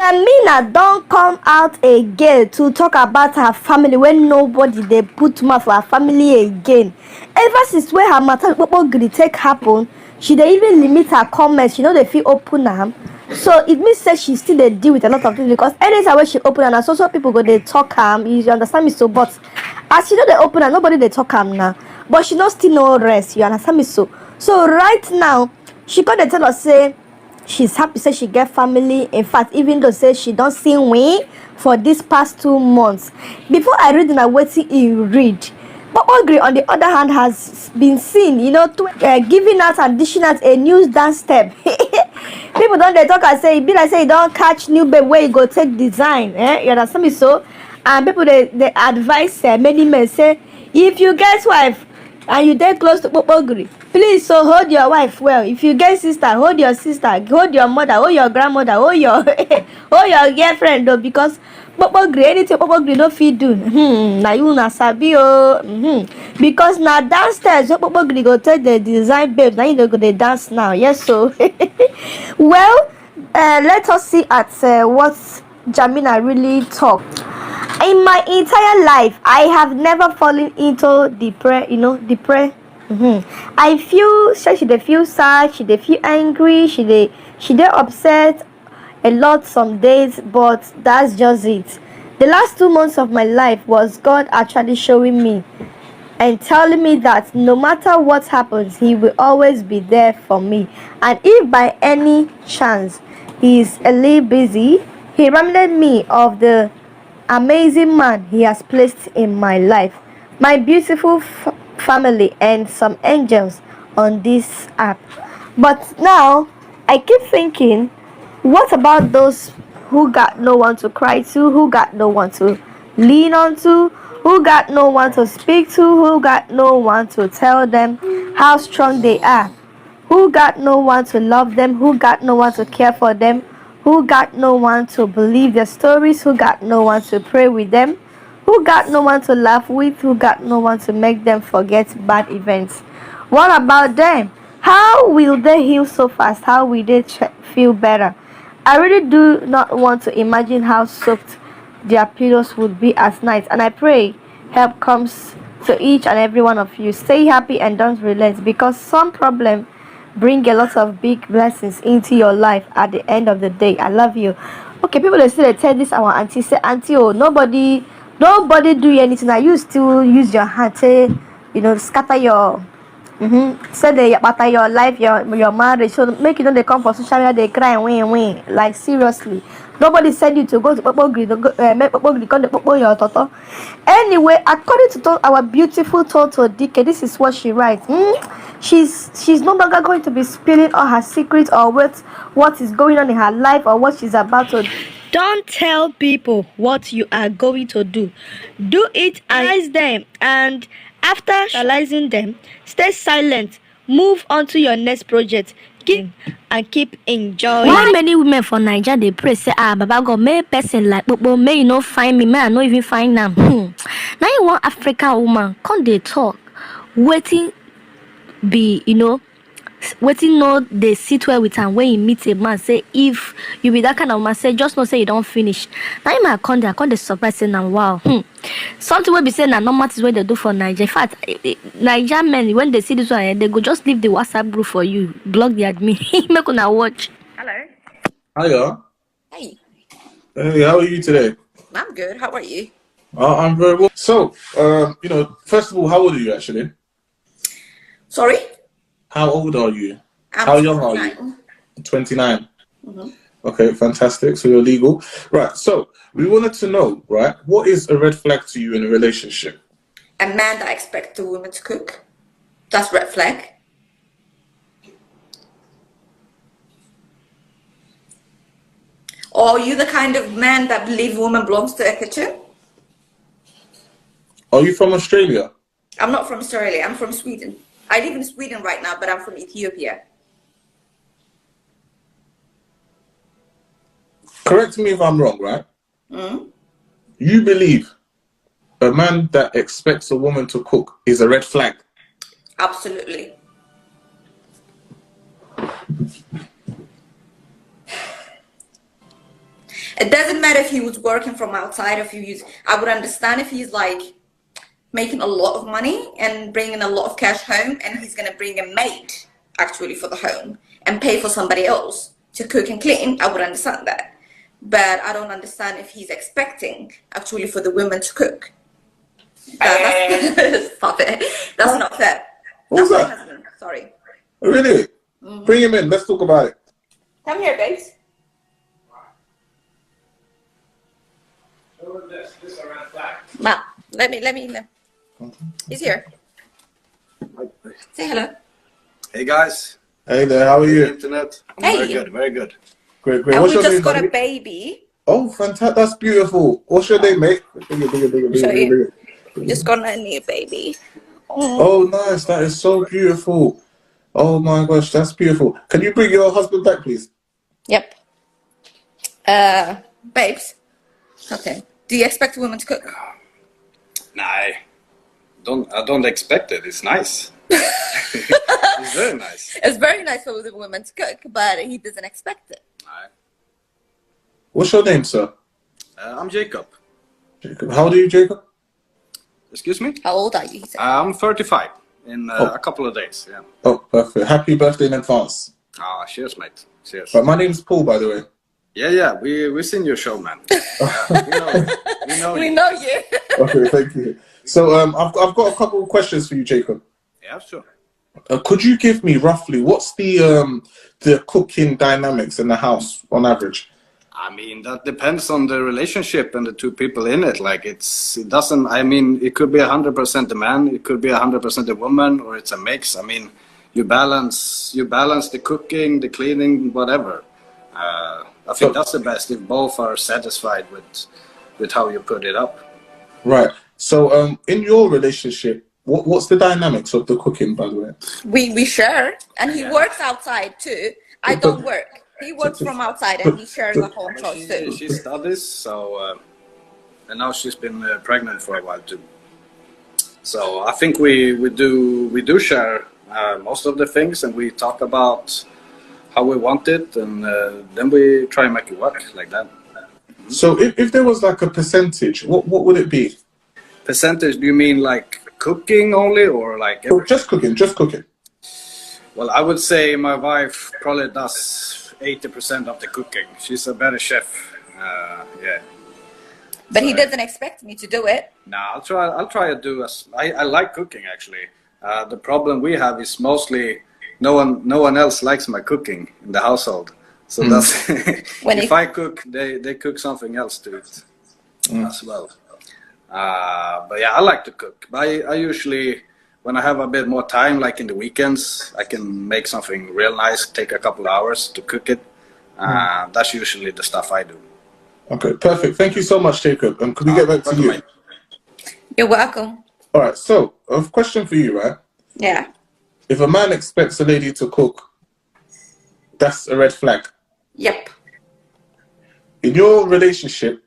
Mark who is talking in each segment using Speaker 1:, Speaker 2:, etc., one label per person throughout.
Speaker 1: Janemena don't come out again to talk about her family when nobody they put mouth for her family again. Ever since where her matter Kpokpogri take happen, she dey even limit her comments. She know they feel open am. So it means that she still they deal with a lot of things because anytime when she open and so people go they talk you understand me so but as she know they open and nobody they talk now. But she no still no rest, you understand me so. So right now she got to tell us say she's happy say she get family. In fact, even though say she don't see we for this past 2 months. Before I read na wetin you read. But Kpokpogri, on the other hand, has been seen, giving out and dishing out a new dance step. People don't they talk and say, be like say you don't catch new babe where you go take design. You understand me so? And people they advise many men say, if you get wife and you dey close to Kpokpogri, please so hold your wife well. If you get sister, hold your sister, hold your mother, hold your grandmother, hold your hold your girlfriend though, because Kpokpogri, anything Kpokpogri no fit do. Na you na sabi o. Because now downstairs Kpokpogri go take the design babes. Now you go dey dance now. Yes so. Well, let us see at what Janemena really talked. In my entire life, I have never fallen into depression. I feel she dey feel sad, she dey feel angry, she dey upset a lot some days, but that's just it. The last 2 months of my life was God actually showing me and telling me that no matter what happens, He will always be there for me. And if by any chance He is a little busy, He reminded me of the amazing man He has placed in my life, my beautiful family, and some angels on this app. But now I keep thinking, what about those who got no one to cry to, who got no one to lean on to, who got no one to speak to, who got no one to tell them how strong they are, who got no one to love them, who got no one to care for them, who got no one to believe their stories, who got no one to pray with them, who got no one to laugh with, who got no one to make them forget bad events? What about them? How will they heal so fast? How will they feel better? I really do not want to imagine how soaked their pillows would be at night, and I pray help comes to each and every one of you. Stay happy and don't relent, because some problem bring a lot of big blessings into your life at the end of the day. I love you. Okay, people they still tell this our auntie say, auntie, oh, nobody do anything. Now you still use your hand to scatter your say they matter your life, your marriage. So make they come for social media, they cry and win. Like seriously. Nobody said you to go to Kpokpogri, make Kpokpogri come to Kpokpogri your Tonto. Anyway, according to our beautiful Tonto Dike, this is what she writes. She's no longer going to be spilling all her secrets or what is going on in her life or what she's about to do. Don't tell people what you are going to do. Do it and analyze them, and after analyzing them, stay silent. Move on to your next project. Keep enjoying. Why many women for Nigeria they pray say, Baba God, may person like Bobo, may you not find me, may I not even find them. Now you want African woman, can't they talk? Waiting be, waiting know they sit well with and when you meet a man, say if you be that kind of man, say just not say you don't finish. Now you might come there, surprise saying now wow. Something will be saying that normal is what they do for Nigeria. In fact, Niger men when they see this one, they go just leave the WhatsApp group for you, block the admin. Make una watch.
Speaker 2: Hello.
Speaker 3: Hiya.
Speaker 2: Hey.
Speaker 3: Hey, how are you today?
Speaker 2: I'm good. How are you?
Speaker 3: I'm very well. So, first of all, how old are you actually?
Speaker 2: Sorry?
Speaker 3: How old are you?
Speaker 2: I'm
Speaker 3: How young are you? 29.
Speaker 2: Mm-hmm.
Speaker 3: Okay, fantastic. So you're legal. Right, so we wanted to know, right, what is a red flag to you in a relationship?
Speaker 2: A man that expects a woman to cook. That's red flag. Or are you the kind of man that believes woman belongs to a kitchen?
Speaker 3: Are you from Australia?
Speaker 2: I'm not from Australia. I'm from Sweden. I live in Sweden right now, but I'm from Ethiopia.
Speaker 3: Correct me if I'm wrong, right?
Speaker 2: Mm-hmm.
Speaker 3: You believe a man that expects a woman to cook is a red flag?
Speaker 2: Absolutely. It doesn't matter if he was working from outside, if I would understand if he's like making a lot of money and bringing a lot of cash home, and he's gonna bring a maid actually for the home and pay for somebody else to cook and clean. I would understand that, but I don't understand if he's expecting actually for the women to cook. That's stop it. That's not fair.
Speaker 3: What's
Speaker 2: That's my
Speaker 3: that?
Speaker 2: husband. Sorry.
Speaker 3: Really? Bring him in. Let's talk about it.
Speaker 2: Come here, babes.
Speaker 4: This is a red flag.
Speaker 2: Ma, let me. He's here. Say hello.
Speaker 4: Hey guys.
Speaker 3: Hey there, how are you?
Speaker 4: Internet.
Speaker 2: Hey.
Speaker 4: Very good, very good.
Speaker 3: Great.
Speaker 2: And
Speaker 3: What's
Speaker 2: we
Speaker 3: your
Speaker 2: just
Speaker 3: name,
Speaker 2: got a
Speaker 3: honey?
Speaker 2: baby.
Speaker 3: Oh, fantastic. That's beautiful. What's your name, mate?
Speaker 2: Show you. We just got a new baby.
Speaker 3: Oh, nice. That is so beautiful. Oh my gosh, that's beautiful. Can you bring your husband back, please?
Speaker 2: Yep. Babes. Okay. Do you expect a woman to cook?
Speaker 4: Nah, I don't expect it. It's nice. It's very nice.
Speaker 2: It's very nice for the woman to cook, but he doesn't expect it.
Speaker 4: Nah.
Speaker 3: What's your name, sir?
Speaker 4: I'm Jacob.
Speaker 3: Jacob. How old are you, Jacob?
Speaker 4: Excuse me?
Speaker 2: How old are you? He said.
Speaker 4: I'm 35 in a couple of days. Yeah.
Speaker 3: Oh, perfect. Happy birthday in advance.
Speaker 4: Ah, cheers, mate. Cheers.
Speaker 3: But my name's Paul, by the way.
Speaker 4: Yeah. We've seen your show, man. Yeah, we know
Speaker 2: We
Speaker 4: you.
Speaker 2: know you.
Speaker 3: Okay, thank you. So I've got a couple of questions for you, Jacob.
Speaker 4: Yeah, sure.
Speaker 3: Could you give me roughly what's the cooking dynamics in the house on average?
Speaker 4: I mean, that depends on the relationship and the two people in it. Like it doesn't, I mean, it could be 100% the man, it could be 100% the woman, or it's a mix. I mean, you balance the cooking, the cleaning, whatever. I think that's the best if both are satisfied with how you put it up.
Speaker 3: Right. So in your relationship, what's the dynamics of the cooking, by the way?
Speaker 2: We share, and he
Speaker 4: Yeah.
Speaker 2: works outside too. I don't work. He works from outside, and he shares the home chores too.
Speaker 4: She studies, so and now she's been pregnant for a while too. So I think we do share most of the things, and we talk about how we want it, and then we try and make it work like that.
Speaker 3: So if there was like a percentage, what would it be?
Speaker 4: Percentage? Do you mean like cooking only, or like
Speaker 3: Oh, just cooking.
Speaker 4: Well, I would say my wife probably does 80% of the cooking. She's a better chef. Yeah.
Speaker 2: But he doesn't expect me to do it.
Speaker 4: Nah, I'll try to do as I like cooking actually. The problem we have is mostly no one else likes my cooking in the household. So that's
Speaker 2: When
Speaker 4: if I cook, they cook something else to it as well. But yeah, I like to cook. But I usually, when I have a bit more time, like in the weekends, I can make something real nice, take a couple hours to cook it. That's usually the stuff I do.
Speaker 3: Okay, perfect. Thank you so much, Jacob. And could we get back to you?
Speaker 2: You're welcome.
Speaker 3: All right. So a question for you, right?
Speaker 2: Yeah.
Speaker 3: If a man expects a lady to cook, that's a red flag.
Speaker 2: Yep.
Speaker 3: In your relationship,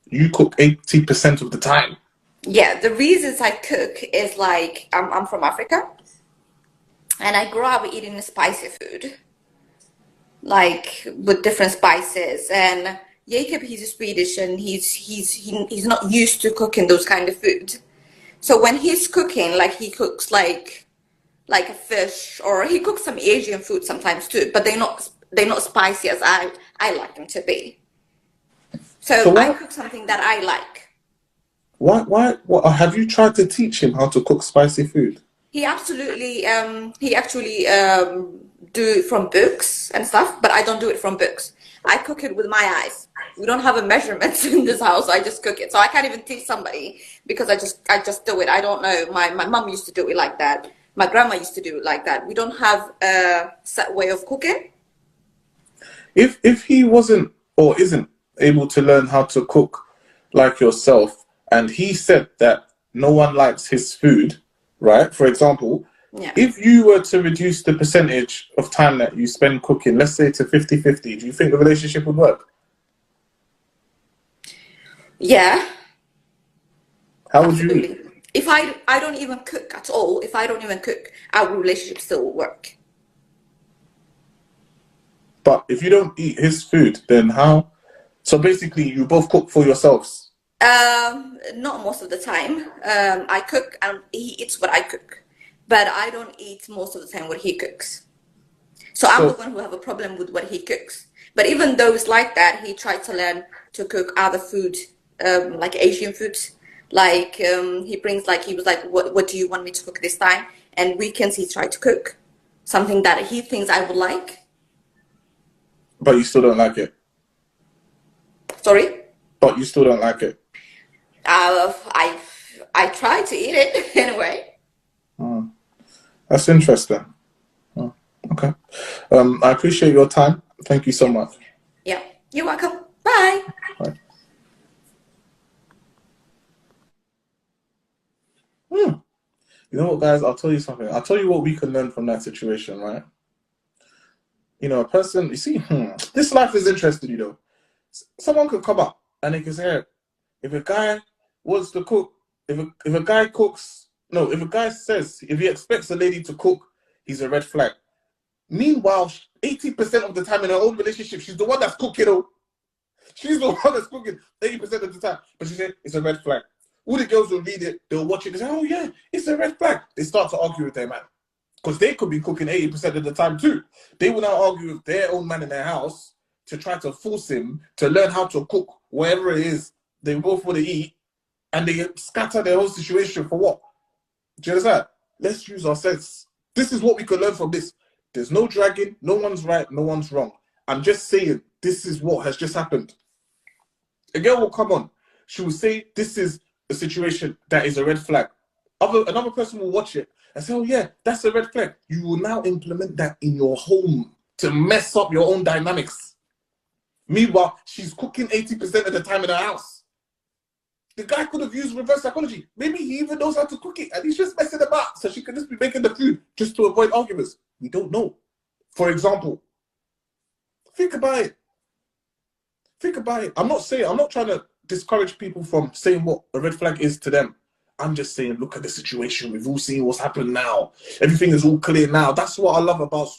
Speaker 3: you cook 80% of the time.
Speaker 2: Yeah, the reasons I cook is like I'm from Africa, and I grew up eating spicy food, like with different spices. And Jacob, he's Swedish, and he's not used to cooking those kind of food. So when he's cooking, like he cooks like a fish, or he cooks some Asian food sometimes too, but they're not spicy as I like them to be. So I cook something that I like.
Speaker 3: Why? What, have you tried to teach him how to cook spicy food?
Speaker 2: He absolutely, he actually do it from books and stuff, but I don't do it from books. I cook it with my eyes. We don't have a measurements in this house. I just cook it, so I can't even teach somebody because I just do it. I don't know. My mom used to do it like that. My grandma used to do it like that. We don't have a set way of cooking.
Speaker 3: If he wasn't or isn't able to learn how to cook like yourself, and he said that no one likes his food, right? For example,
Speaker 2: Yeah.
Speaker 3: if you were to reduce the percentage of time that you spend cooking, let's say to 50-50, do you think the relationship would work?
Speaker 2: Yeah.
Speaker 3: How would you?
Speaker 2: Absolutely. If I don't even cook at all, if I don't even cook, our relationship still will work.
Speaker 3: But if you don't eat his food, then how So basically, you both cook for yourselves.
Speaker 2: Not most of the time. I cook and he eats what I cook, but I don't eat most of the time what he cooks. So I'm the
Speaker 3: So
Speaker 2: one who have a problem with what he cooks. But even though it's like that, he tried to learn to cook other food, like Asian foods. Like he brings like he was like, what do you want me to cook this time? And weekends he tried to cook something that he thinks I would like.
Speaker 3: but you still don't like it.
Speaker 2: Sorry.
Speaker 3: But you still don't like it.
Speaker 2: I try to eat it anyway.
Speaker 3: That's interesting. Oh, okay. I appreciate your time. Thank you so much.
Speaker 2: Yeah. You're welcome. Bye.
Speaker 3: Bye. You know what, guys? I'll tell you something. I'll tell you what we can learn from that situation, right? You know, a person, you see, this life is interesting, you know. Someone could come up and they can say, if a guy wants to cook, if a guy cooks, no, if a guy says, if he expects a lady to cook, he's a red flag. Meanwhile, 80% of the time in her own relationship, she's the one that's cooking. Oh, she's the one that's cooking 80% of the time. But she said, it's a red flag. All the girls will read it, they'll watch it, they say, oh yeah, it's a red flag. They start to argue with their man. Because they could be cooking 80% of the time too. They will now argue with their own man in their house to try to force him to learn how to cook whatever it is they both want to eat. And they scatter their whole situation for what? Do you understand? Let's use our sense. This is what we can learn from this. There's no dragging, no one's right, no one's wrong. I'm just saying, this is what has just happened. A girl will come on. She will say, this is a situation that is a red flag. Another person will watch it and say, oh yeah, that's a red flag. You will now implement that in your home to mess up your own dynamics. Meanwhile, she's cooking 80% of the time in her house. The guy could have used reverse psychology. Maybe he even knows how to cook it and he's just messing about so she could just be making the food just to avoid arguments. We don't know. For example, think about it. Think about it. I'm not trying to discourage people from saying what a red flag is to them. I'm just saying, look at the situation. We've all seen what's happened now. Everything is all clear now. That's what I love about